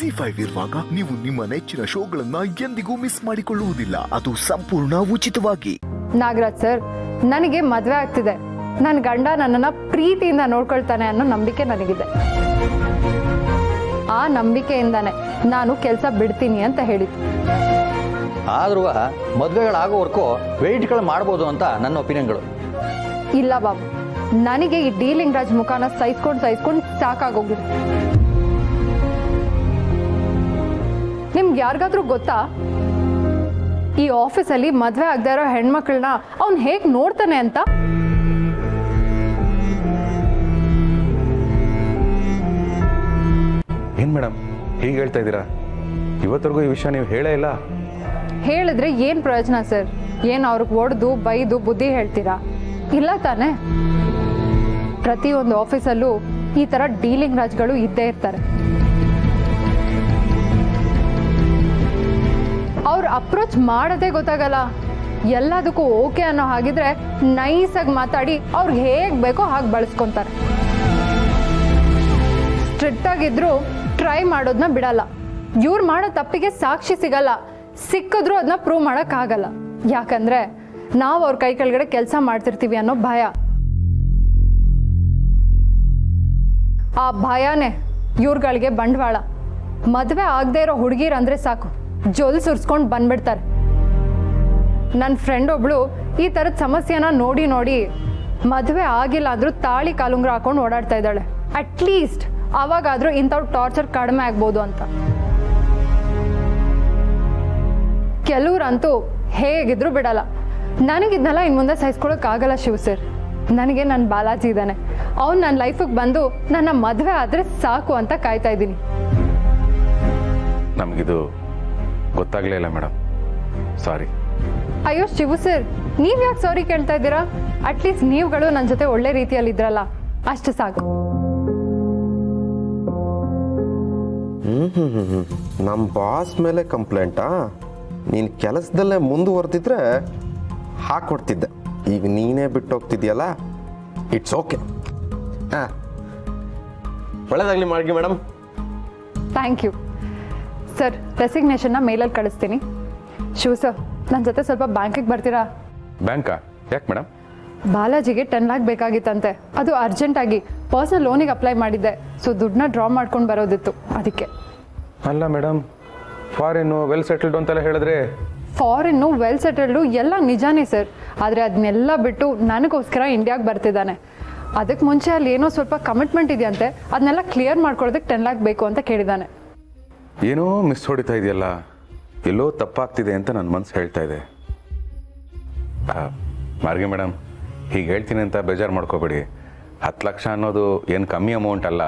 ZEE5 ಇರುವಾಗ ನೀವು ನಿಮ್ಮ ನೆಚ್ಚಿನ ಶೋಗಳನ್ನ ಎಂದಿಗೂ ಮಿಸ್ ಮಾಡಿಕೊಳ್ಳುವುದಿಲ್ಲ. ಅದು ಸಂಪೂರ್ಣ ಉಚಿತವಾಗಿ. ನಾಗರಾಜ್ ಸರ್, ನನಗೆ ಮದುವೆ ಆಗ್ತಿದೆ. ನನ್ನ ಗಂಡ ನನ್ನನ್ನು ಪ್ರೀತಿಯಿಂದ ನೋಡ್ಕೊಳ್ತಾನೆ ಅನ್ನೋ ನಂಬಿಕೆ ನನಗಿದೆ. ಆ ನಂಬಿಕೆಯಿಂದಾನೆ ನಾನು ಕೆಲಸ ಬಿಡ್ತೀನಿ ಅಂತ ಹೇಳಿದ್ದು. ಆದ್ರೂ ಮದುವೆಗಳಾಗೋವರೆಗೂ ವೆಯ್ಟ್ಗಳು ಮಾಡ್ಬೋದು ಅಂತ ನನ್ನ ಒಪಿನಿಯನ್ಗಳು. ಇಲ್ಲ ಬಾಬು, ನನಗೆ ಈ ಡೀಲಿಂಗ್ ರಾಜ್ ಮುಖಾನ ಸಹಿಸ್ಕೊಂಡು ಸಾಕಾಗೋಗಿದೆ. ನಿಮ್ಗೆ ಯಾರಿಗಾದ್ರೂ ಗೊತ್ತಾ ಈ ಆಫೀಸಲ್ಲಿ ಮದುವೆ ಆಗದೆ ಇರೋ ಹೆಣ್ಮಕ್ಳನ್ನ ಅವ್ನು ಹೇಗೆ ನೋಡ್ತಾನೆ ಅಂತ? ಏನ್ ಮೇಡಮ್ ಹೀಗೆ ಹೇಳ್ತಾ ಇದ್ದೀರಾ? ಇವತ್ತರೆಗೂ ಈ ವಿಷಯ ನೀವು ಹೇಳೇ ಇಲ್ಲ. ಹೇಳಿದ್ರೆ ಏನು ಪ್ರಯೋಜನ ಸರ್? ಏನು ಅವ್ರಿಗೆ ಒಡೆದು ಬೈದು ಬುದ್ಧಿ ಹೇಳ್ತೀರಾ? ಇಲ್ಲ ತಾನೆ. ಪ್ರತಿಯೊಂದು ಆಫೀಸಲ್ಲೂ ಈ ಥರ ಡೀಲಿಂಗ್ ರಾಜ್ಗಳು ಇದ್ದೇ ಇರ್ತಾರೆ. ಅವ್ರು ಅಪ್ರೋಚ್ ಮಾಡೋದೇ ಗೊತ್ತಾಗಲ್ಲ. ಎಲ್ಲದಕ್ಕೂ ಓಕೆ ಅನ್ನೋ ಹಾಗಿದ್ರೆ ನೈಸಾಗಿ ಮಾತಾಡಿ ಅವ್ರಿಗೆ ಹೇಗೆ ಬೇಕೋ ಹಾಗೆ ಬಳಸ್ಕೊತಾರೆ. ಸ್ಟ್ರಿಕ್ಟ್ ಆಗಿದ್ರು ಟ್ರೈ ಮಾಡೋದನ್ನ ಬಿಡಲ್ಲ. ಇವ್ರು ಮಾಡೋ ತಪ್ಪಿಗೆ ಸಾಕ್ಷಿ ಸಿಗಲ್ಲ. ಸಿಕ್ಕಿದ್ರು ಅದನ್ನ ಪ್ರೂವ್ ಮಾಡೋಕ್ಕಾಗಲ್ಲ. ಯಾಕಂದ್ರೆ ನಾವು ಅವ್ರ ಕೈ ಕೆಳಗಡೆ ಕೆಲಸ ಮಾಡ್ತಿರ್ತೀವಿ ಅನ್ನೋ ಭಯ. ಆ ಭಯನೇ ಇವ್ರುಗಳಿಗೆ ಬಂಡವಾಳ. ಮದುವೆ ಆಗದೆ ಇರೋ ಹುಡುಗಿರಂದ್ರೆ ಸಾಕು, ಜೊಲ್ ಸುರ್ಸ್ಕೊಂಡು ಬಂದ್ಬಿಡ್ತಾರೆ. ನನ್ನ ಫ್ರೆಂಡ್ ಒಬ್ಳು ಈ ಥರದ ಸಮಸ್ಯೆನ ನೋಡಿ ಮದುವೆ ಆಗಿಲ್ಲ ಅಂದ್ರೂ ತಾಳಿ ಕಾಲುಂಗ್ರ ಹಾಕೊಂಡು ಓಡಾಡ್ತಾ ಇದ್ದಾಳೆ. ಅಟ್ಲೀಸ್ಟ್ ಅವಾಗಾದ್ರೂ ಇಂಥವ್ರು ಟಾರ್ಚರ್ ಕಡಿಮೆ ಆಗ್ಬೋದು ಅಂತ. ಕೆಲವ್ರಂತೂ ಹೇಗಿದ್ರು ಬಿಡಲ್ಲ. ನನಗಿದ್ನೆಲ್ಲ ಇನ್ನು ಮುಂದೆ ಸಹಿಸ್ಕೊಳಕ್ಕಾಗಲ್ಲ ಶಿವ ಸರ್. ನನಗೆ ನನ್ನ ಬಾಲಾಜಿ ಇದ್ದಾನೆ. ಅವ್ನು ನನ್ನ ಲೈಫಿಗೆ ಬಂದು ನನ್ನ ಮದುವೆ ಆದರೆ ಸಾಕು ಅಂತ ಕಾಯ್ತಾ ಇದ್ದೀನಿ. ನಮಗಿದು ಗೊತ್ತಾಗ್ಲೇ ಇಲ್ಲ ಮೇಡಮ್, ಸಾರಿ. ಅಯ್ಯೋ ಶಿವು ಸರ್, ನೀವು ಯಾಕೆ ಸಾರಿ ಕೇಳ್ತಾ ಇದ್ದೀರಾ? ಅಟ್ಲೀಸ್ಟ್ ನೀವುಗಳು ನನ್ನ ಜೊತೆ ಒಳ್ಳೆ ರೀತಿಯಲ್ಲಿ ಇದ್ರಲ್ಲ, ಅಷ್ಟು ಸಾಕು. ನಮ್ಮ ಬಾಸ್ ಮೇಲೆ ಕಂಪ್ಲೇಂಟಾ? ನೀನು ಕೆಲಸದಲ್ಲೇ ಮುಂದುವರೆದಿದ್ರೆ ಹಾಕ್ಕೊಡ್ತಿದ್ದೆ. ಈಗ ನೀನೇ ಬಿಟ್ಟು ಹೋಗ್ತಿದ್ಯಲ್ಲ, ಇಟ್ಸ್ ಓಕೆ. ಹಾಂ, ಒಳ್ಳೇದಾಗಲಿ ಮಾಡಿ ಮೇಡಮ್. Thank you sir. ರೆಸಿಗ್ನೇಷನ್ನ ಮೇಲಲ್ಲಿ ಕಳಿಸ್ತೀನಿ. ಶಿವ ಸರ್, ನನ್ನ ಜೊತೆ ಸ್ವಲ್ಪ ಬ್ಯಾಂಕಿಗೆ ಬರ್ತೀರಾ? ಬ್ಯಾಂಕಾ? ಯಾಕೆ ಮೇಡಮ್? ಬಾಲಾಜಿಗೆ 10 lakh ಬೇಕಾಗಿತ್ತಂತೆ. ಅದು ಅರ್ಜೆಂಟಾಗಿ ಪರ್ಸನಲ್ ಲೋನಿಗೆ ಅಪ್ಲೈ ಮಾಡಿದ್ದೆ. ಸೊ ದುಡ್ಡನ್ನ ಡ್ರಾ ಮಾಡ್ಕೊಂಡು ಬರೋದಿತ್ತು, ಅದಕ್ಕೆ. ಅಲ್ಲ ಮೇಡಮ್, ಫಾರಿನ್ನು ವೆಲ್ ಸೆಟಲ್ಡ್ ಅಂತೆಲ್ಲ ಹೇಳಿದ್ರೆ. ಫಾರಿನ್ನು ವೆಲ್ ಸೆಟಲ್ಡು ಎಲ್ಲ ನಿಜಾನೇ ಸರ್. ಆದರೆ ಅದನ್ನೆಲ್ಲ ಬಿಟ್ಟು ನನಗೋಸ್ಕರ ಇಂಡಿಯಾಗೆ ಬರ್ತಿದ್ದಾನೆ. ಅದಕ್ಕೆ ಮುಂಚೆ ಅಲ್ಲಿ ಏನೋ ಸ್ವಲ್ಪ ಕಮಿಟ್ಮೆಂಟ್ ಇದೆಯಂತೆ, ಅದನ್ನೆಲ್ಲ ಕ್ಲಿಯರ್ ಮಾಡ್ಕೊಳ್ಳೋದಕ್ಕೆ 10 lakh ಬೇಕು ಅಂತ ಕೇಳಿದ್ದಾನೆ. ಏನೋ ಮಿಸ್ ಹೊಡಿತಾ ಇದೆಯಲ್ಲ, ಎಲ್ಲೋ ತಪ್ಪಾಗ್ತಿದೆ ಅಂತ ನನ್ನ ಮನಸ್ಸು ಹೇಳ್ತಾ ಇದೆ. ಮಾರ್ಗಿ ಮೇಡಮ್, ಹೀಗೆ ಹೇಳ್ತೀನಿ ಅಂತ ಬೇಜಾರು ಮಾಡ್ಕೋಬೇಡಿ. 10 ಲಕ್ಷ ಅನ್ನೋದು ಏನು ಕಮ್ಮಿ ಅಮೌಂಟ್ ಅಲ್ಲ.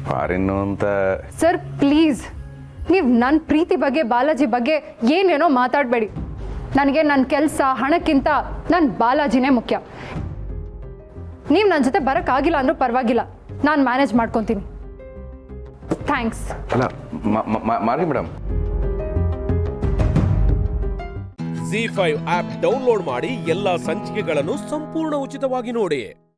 ಫಾರಿನ್ನು ಅಂತ. ಸರ್ ಪ್ಲೀಸ್, ನೀವು ನನ್ನ ಪ್ರೀತಿ ಬಗ್ಗೆ ಬಾಲಾಜಿ ಬಗ್ಗೆ ಏನೇನೋ ಮಾತಾಡಬೇಡಿ. ನನಗೆ ನನ್ನ ಕೆಲಸ ಹಣಕ್ಕಿಂತ ನನ್ನ ಬಾಲಾಜಿನೇ ಮುಖ್ಯ. ನೀವು ನನ್ನ ಜೊತೆ ಬರೋಕ್ಕಾಗಿಲ್ಲ ಅಂದ್ರೂ ಪರವಾಗಿಲ್ಲ, ನಾನು ಮ್ಯಾನೇಜ್ ಮಾಡ್ಕೊತೀನಿ. ಥ್ಯಾಂಕ್ಸ್. ಅಲ್ಲ ಮಾರ್ಗಿ ಮೇಡಮ್, ZEE5 ಆಪ್ ಡೌನ್ಲೋಡ್ ಮಾಡಿ ಎಲ್ಲಾ ಸಂಚಿಕೆಗಳನ್ನು ಸಂಪೂರ್ಣ ಉಚಿತವಾಗಿ ನೋಡಿ.